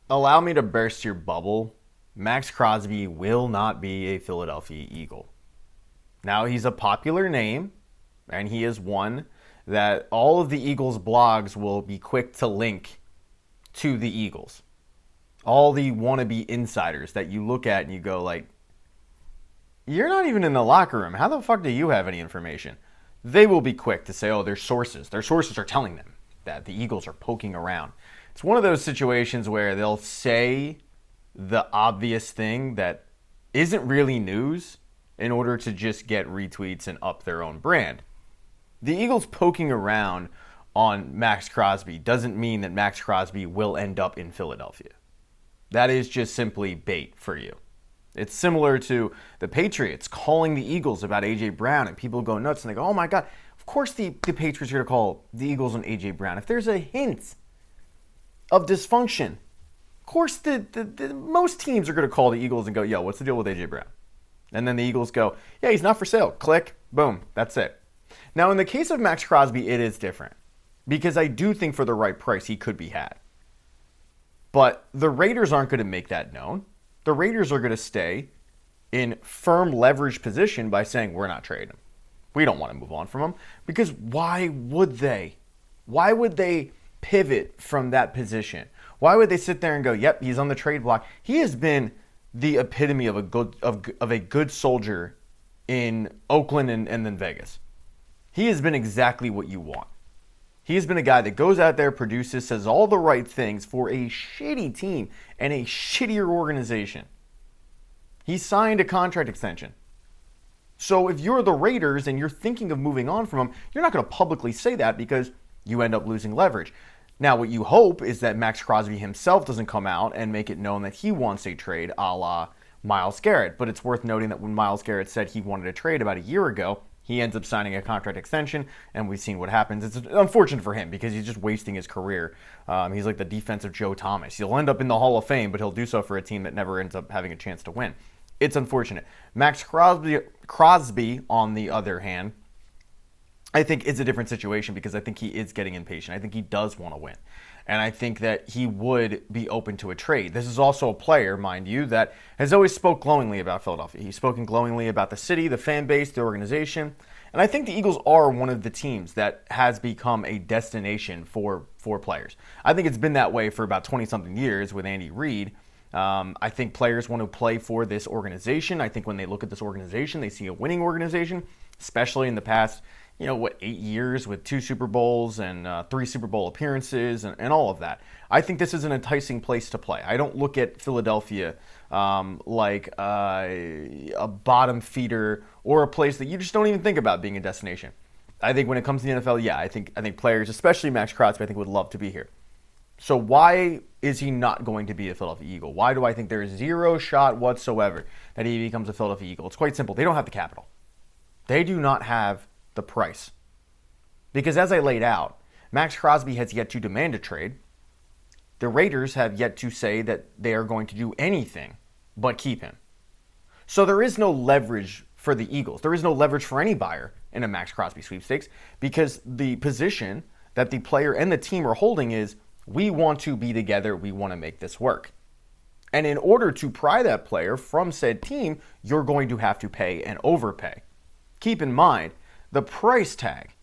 Allow me to burst your bubble. Maxx Crosby will not be a Philadelphia Eagle. Now, he's a popular name, and he is one that all of the Eagles blogs will be quick to link to the Eagles. All the wannabe insiders that you look at and you go like, you're not even in the locker room. How the fuck do you have any information? They will be quick to say, oh, their sources. Their sources are telling them that the Eagles are poking around. It's one of those situations where they'll say the obvious thing that isn't really news in order to just get retweets and up their own brand. The Eagles poking around on Maxx Crosby doesn't mean that Maxx Crosby will end up in Philadelphia. That is just simply bait for you. It's similar to the Patriots calling the Eagles about A.J. Brown, and people go nuts and they go, oh my God, of course the Patriots are going to call the Eagles on A.J. Brown. If there's a hint of dysfunction, of course the most teams are going to call the Eagles and go, yo, what's the deal with A.J. Brown? And then the Eagles go, yeah, he's not for sale. Click, boom, that's it. Now, in the case of Maxx Crosby, it is different because I do think for the right price he could be had. But the Raiders aren't going to make that known. The Raiders are going to stay in firm leverage position by saying, we're not trading him. We don't want to move on from him. Because why would they? Why would they pivot from that position? Why would they sit there and go, yep, he's on the trade block? He has been the epitome of a good soldier in Oakland and then Vegas. He has been exactly what you want. He has been a guy that goes out there, produces, says all the right things for a shitty team and a shittier organization. He signed a contract extension. So if you're the Raiders and you're thinking of moving on from him, you're not going to publicly say that because you end up losing leverage. Now, what you hope is that Maxx Crosby himself doesn't come out and make it known that he wants a trade a la Myles Garrett. But it's worth noting that when Myles Garrett said he wanted a trade about a year ago, he ends up signing a contract extension, and we've seen what happens. It's unfortunate for him because he's just wasting his career. He's like the defensive Joe Thomas. He'll end up in the Hall of Fame, but he'll do so for a team that never ends up having a chance to win. It's unfortunate. Maxx Crosby, on the other hand, I think it's a different situation because I think he is getting impatient. I think he does want to win. And I think that he would be open to a trade. This is also a player, mind you, that has always spoke glowingly about Philadelphia. He's spoken glowingly about the city, the fan base, the organization. And I think the Eagles are one of the teams that has become a destination for players. I think it's been that way for about 20-something years with Andy Reid. I think players want to play for this organization. I think when they look at this organization, they see a winning organization, especially in the past 8 years with 2 Super Bowls and 3 Super Bowl appearances and all of that. I think this is an enticing place to play. I don't look at Philadelphia like a bottom feeder or a place that you just don't even think about being a destination. I think when it comes to the NFL, yeah, I think players, especially Maxx Crosby, I think would love to be here. So why is he not going to be a Philadelphia Eagle? Why do I think there is zero shot whatsoever that he becomes a Philadelphia Eagle? It's quite simple. They don't have the capital. They do not have the price. Because as I laid out, Maxx Crosby has yet to demand a trade. The Raiders have yet to say that they are going to do anything but keep him. So there is no leverage for the Eagles. There is no leverage for any buyer in a Maxx Crosby sweepstakes because the position that the player and the team are holding is, we want to be together, we want to make this work. And in order to pry that player from said team, you're going to have to pay and overpay. Keep in mind, the price tag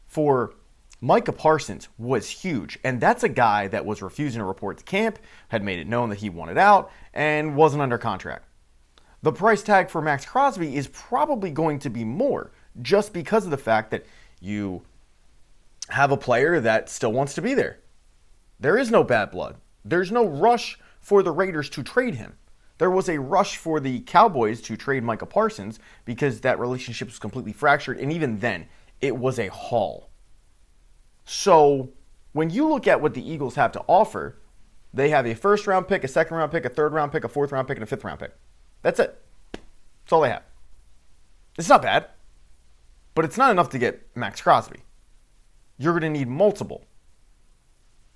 for Micah Parsons was huge, and that's a guy that was refusing to report to camp, had made it known that he wanted out, and wasn't under contract. The price tag for Maxx Crosby is probably going to be more, just because of the fact that you have a player that still wants to be there. There is no bad blood. There's no rush for the Raiders to trade him. There was a rush for the Cowboys to trade Micah Parsons because that relationship was completely fractured, and even then, it was a haul. So when you look at what the Eagles have to offer, they have a first-round pick, a second-round pick, a third-round pick, a fourth-round pick, and a fifth-round pick. That's it. That's all they have. It's not bad, but it's not enough to get Maxx Crosby. You're going to need multiple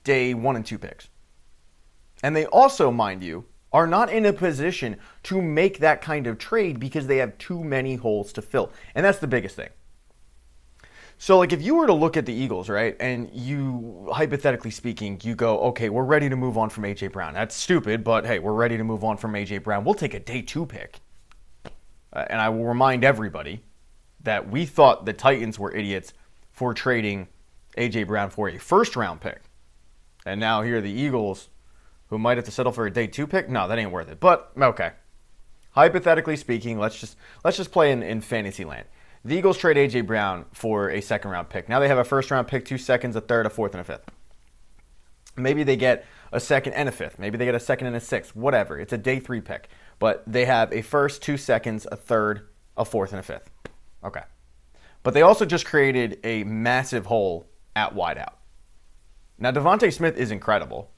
day 1 and 2 picks. And they also, mind you, are not in a position to make that kind of trade because they have too many holes to fill. And that's the biggest thing. So, like, if you were to look at the Eagles, right, and you, hypothetically speaking, you go, okay, we're ready to move on from A.J. Brown. That's stupid, but hey, we're ready to move on from A.J. Brown. We'll take a day 2 pick. And I will remind everybody that we thought the Titans were idiots for trading A.J. Brown for a first-round pick. And now here are the Eagles, who might have to settle for a day 2 pick. No, that ain't worth it. But, okay. Hypothetically speaking, let's just play in fantasy land. The Eagles trade A.J. Brown for a second-round pick. Now they have a first-round pick, 2 seconds, a third, a fourth, and a fifth. Maybe they get a second and a fifth. Maybe they get a second and a sixth. Whatever. It's a day 3 pick. But they have a first, 2 seconds, a third, a fourth, and a fifth. Okay. But they also just created a massive hole at wideout. Now, Devontae Smith is incredible,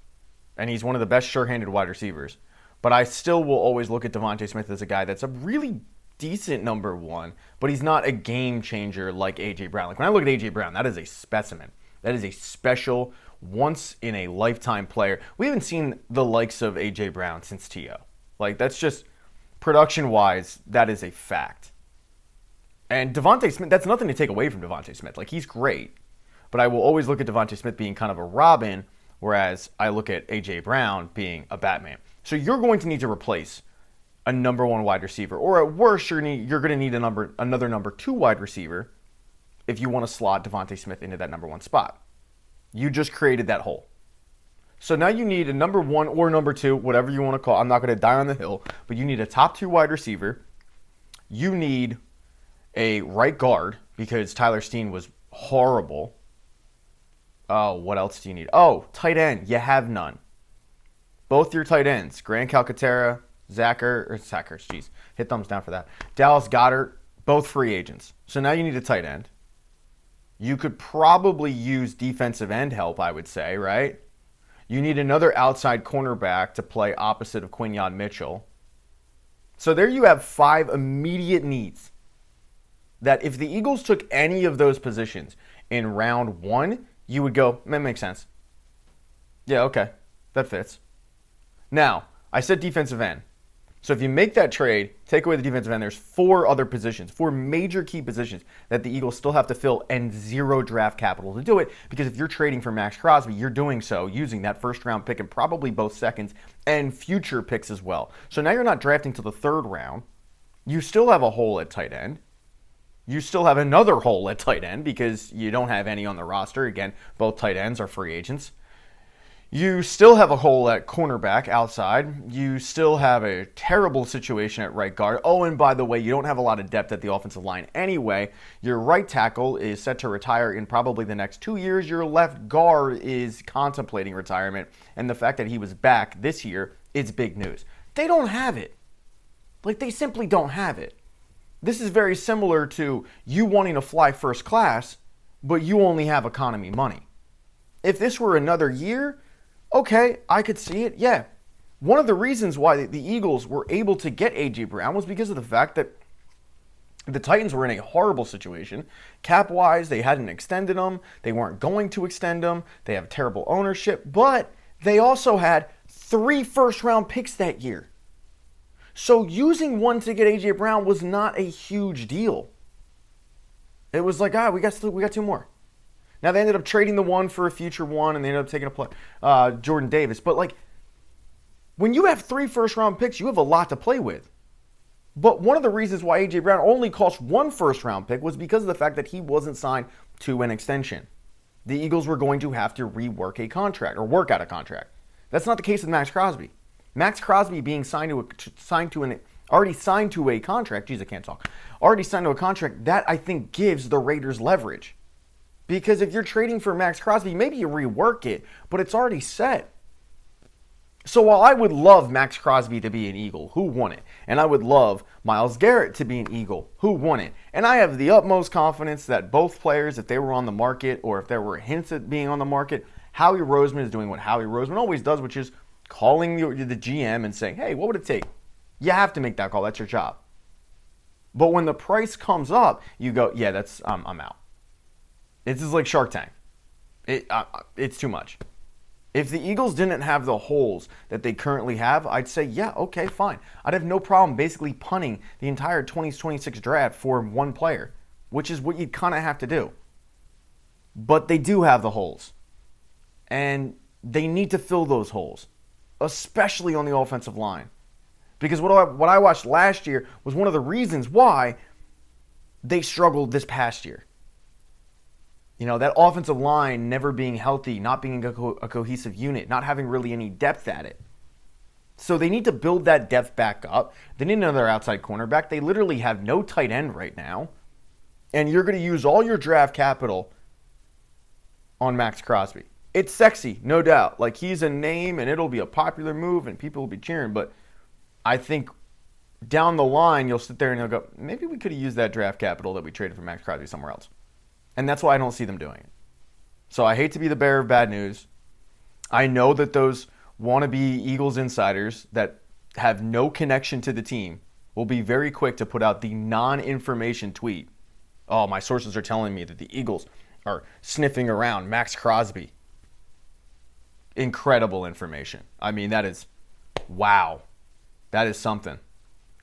and he's one of the best sure-handed wide receivers. But I still will always look at Devontae Smith as a guy that's a really decent number 1, but he's not a game changer like A.J. Brown. Like, when I look at A.J. Brown, that is a specimen. That is a special, once-in-a-lifetime player. We haven't seen the likes of A.J. Brown since T.O. Like, that's just, production-wise, that is a fact. And Devontae Smith, that's nothing to take away from Devontae Smith. Like, he's great. But I will always look at Devontae Smith being kind of a Robin, whereas I look at A.J. Brown being a Batman. So you're going to need to replace a number 1 wide receiver, or at worst, you're going to need another number 2 wide receiver if you want to slot Devontae Smith into that number 1 spot. You just created that hole. So now you need a number 1 or number 2, whatever you want to call it. I'm not going to die on the hill, but you need a top 2 wide receiver. You need a right guard because Tyler Steen was horrible. Oh, what else do you need? Oh, tight end. You have none. Both your tight ends, Grant Calcaterra, Zachers, hit thumbs down for that. Dallas Goedert, both free agents. So now you need a tight end. You could probably use defensive end help, I would say, right? You need another outside cornerback to play opposite of Quinyon Mitchell. So there you have 5 immediate needs that if the Eagles took any of those positions in round 1, you would go, that makes sense. Yeah, okay, that fits. Now, I said defensive end. So if you make that trade, take away the defensive end, there's 4 other positions, 4 major key positions that the Eagles still have to fill and 0 draft capital to do it. Because if you're trading for Maxx Crosby, you're doing so using that first-round pick and probably both seconds and future picks as well. So now you're not drafting till the 3rd round. You still have a hole at tight end. You still have another hole at tight end because you don't have any on the roster. Again, both tight ends are free agents. You still have a hole at cornerback outside. You still have a terrible situation at right guard. Oh, and by the way, you don't have a lot of depth at the offensive line anyway. Your right tackle is set to retire in probably the next 2 years. Your left guard is contemplating retirement. And the fact that he was back this year is big news. They don't have it. Like, they simply don't have it. This is very similar to you wanting to fly first class, but you only have economy money. If this were another year, okay, I could see it, yeah. One of the reasons why the Eagles were able to get A.J. Brown was because of the fact that the Titans were in a horrible situation. Cap-wise, they hadn't extended him. They weren't going to extend him. They have terrible ownership. But they also had 3 first-round picks that year. So using one to get A.J. Brown was not a huge deal. It was like, we got 2 more. Now, they ended up trading the 1 for a future 1, and they ended up taking a play, Jordan Davis. But, like, when you have 3 first-round picks, you have a lot to play with. But one of the reasons why A.J. Brown only cost 1 first-round pick was because of the fact that he wasn't signed to an extension. The Eagles were going to have to rework a contract or work out a contract. That's not the case with Maxx Crosby. Maxx Crosby being already signed to a contract. Geez, I can't talk. Already signed to a contract, that I think gives the Raiders leverage. Because if you're trading for Maxx Crosby, maybe you rework it, but it's already set. So while I would love Maxx Crosby to be an Eagle, who won it? And I would love Myles Garrett to be an Eagle, who won it? And I have the utmost confidence that both players, if they were on the market or if there were hints at being on the market, Howie Roseman is doing what Howie Roseman always does, which is calling the GM and saying, hey, what would it take? You have to make that call. That's your job. But when the price comes up, you go, yeah, I'm out. This is like Shark Tank. It's too much. If the Eagles didn't have the holes that they currently have, I'd say, yeah, okay, fine. I'd have no problem basically punting the entire 2026 draft for one player, which is what you'd kind of have to do. But they do have the holes. And they need to fill those holes, especially on the offensive line. Because what I watched last year was one of the reasons why they struggled this past year. You know, that offensive line never being healthy, not being a cohesive unit, not having really any depth at it. So they need to build that depth back up. They need another outside cornerback. They literally have no tight end right now. And you're going to use all your draft capital on Maxx Crosby. It's sexy, no doubt. Like, he's a name, and it'll be a popular move, and people will be cheering. But I think down the line, you'll sit there and you'll go, maybe we could have used that draft capital that we traded for Maxx Crosby somewhere else. And that's why I don't see them doing it. So I hate to be the bearer of bad news. I know that those wannabe Eagles insiders that have no connection to the team will be very quick to put out the non-information tweet. Oh, my sources are telling me that the Eagles are sniffing around Maxx Crosby. Incredible information. I mean, that is, wow. That is something.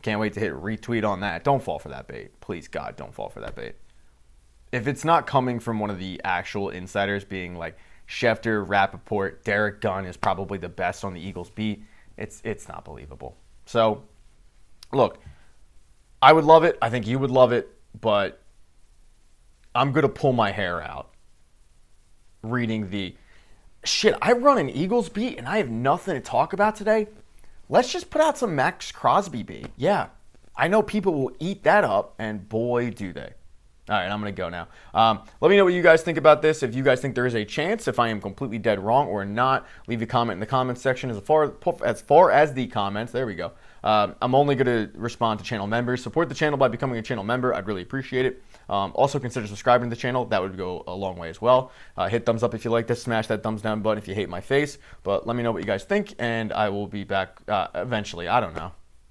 Can't wait to hit retweet on that. Don't fall for that bait. Please, God, don't fall for that bait. If it's not coming from one of the actual insiders being like Schefter, Rappaport, Derek Gunn is probably the best on the Eagles beat, it's not believable. So, look, I would love it. I think you would love it. But I'm going to pull my hair out reading the shit. I run an Eagles beat and I have nothing to talk about today. Let's just put out some Maxx Crosby beat. Yeah, I know people will eat that up, and boy, do they. All right, I'm going to go now. Let me know what you guys think about this. If you guys think there is a chance, if I am completely dead wrong or not, leave a comment in the comments section. As far as the comments, there we go. I'm only going to respond to channel members. Support the channel by becoming a channel member. I'd really appreciate it. Also, consider subscribing to the channel. That would go a long way as well. Hit thumbs up if you like this. Smash that thumbs down button if you hate my face. But let me know what you guys think, and I will be back eventually. I don't know.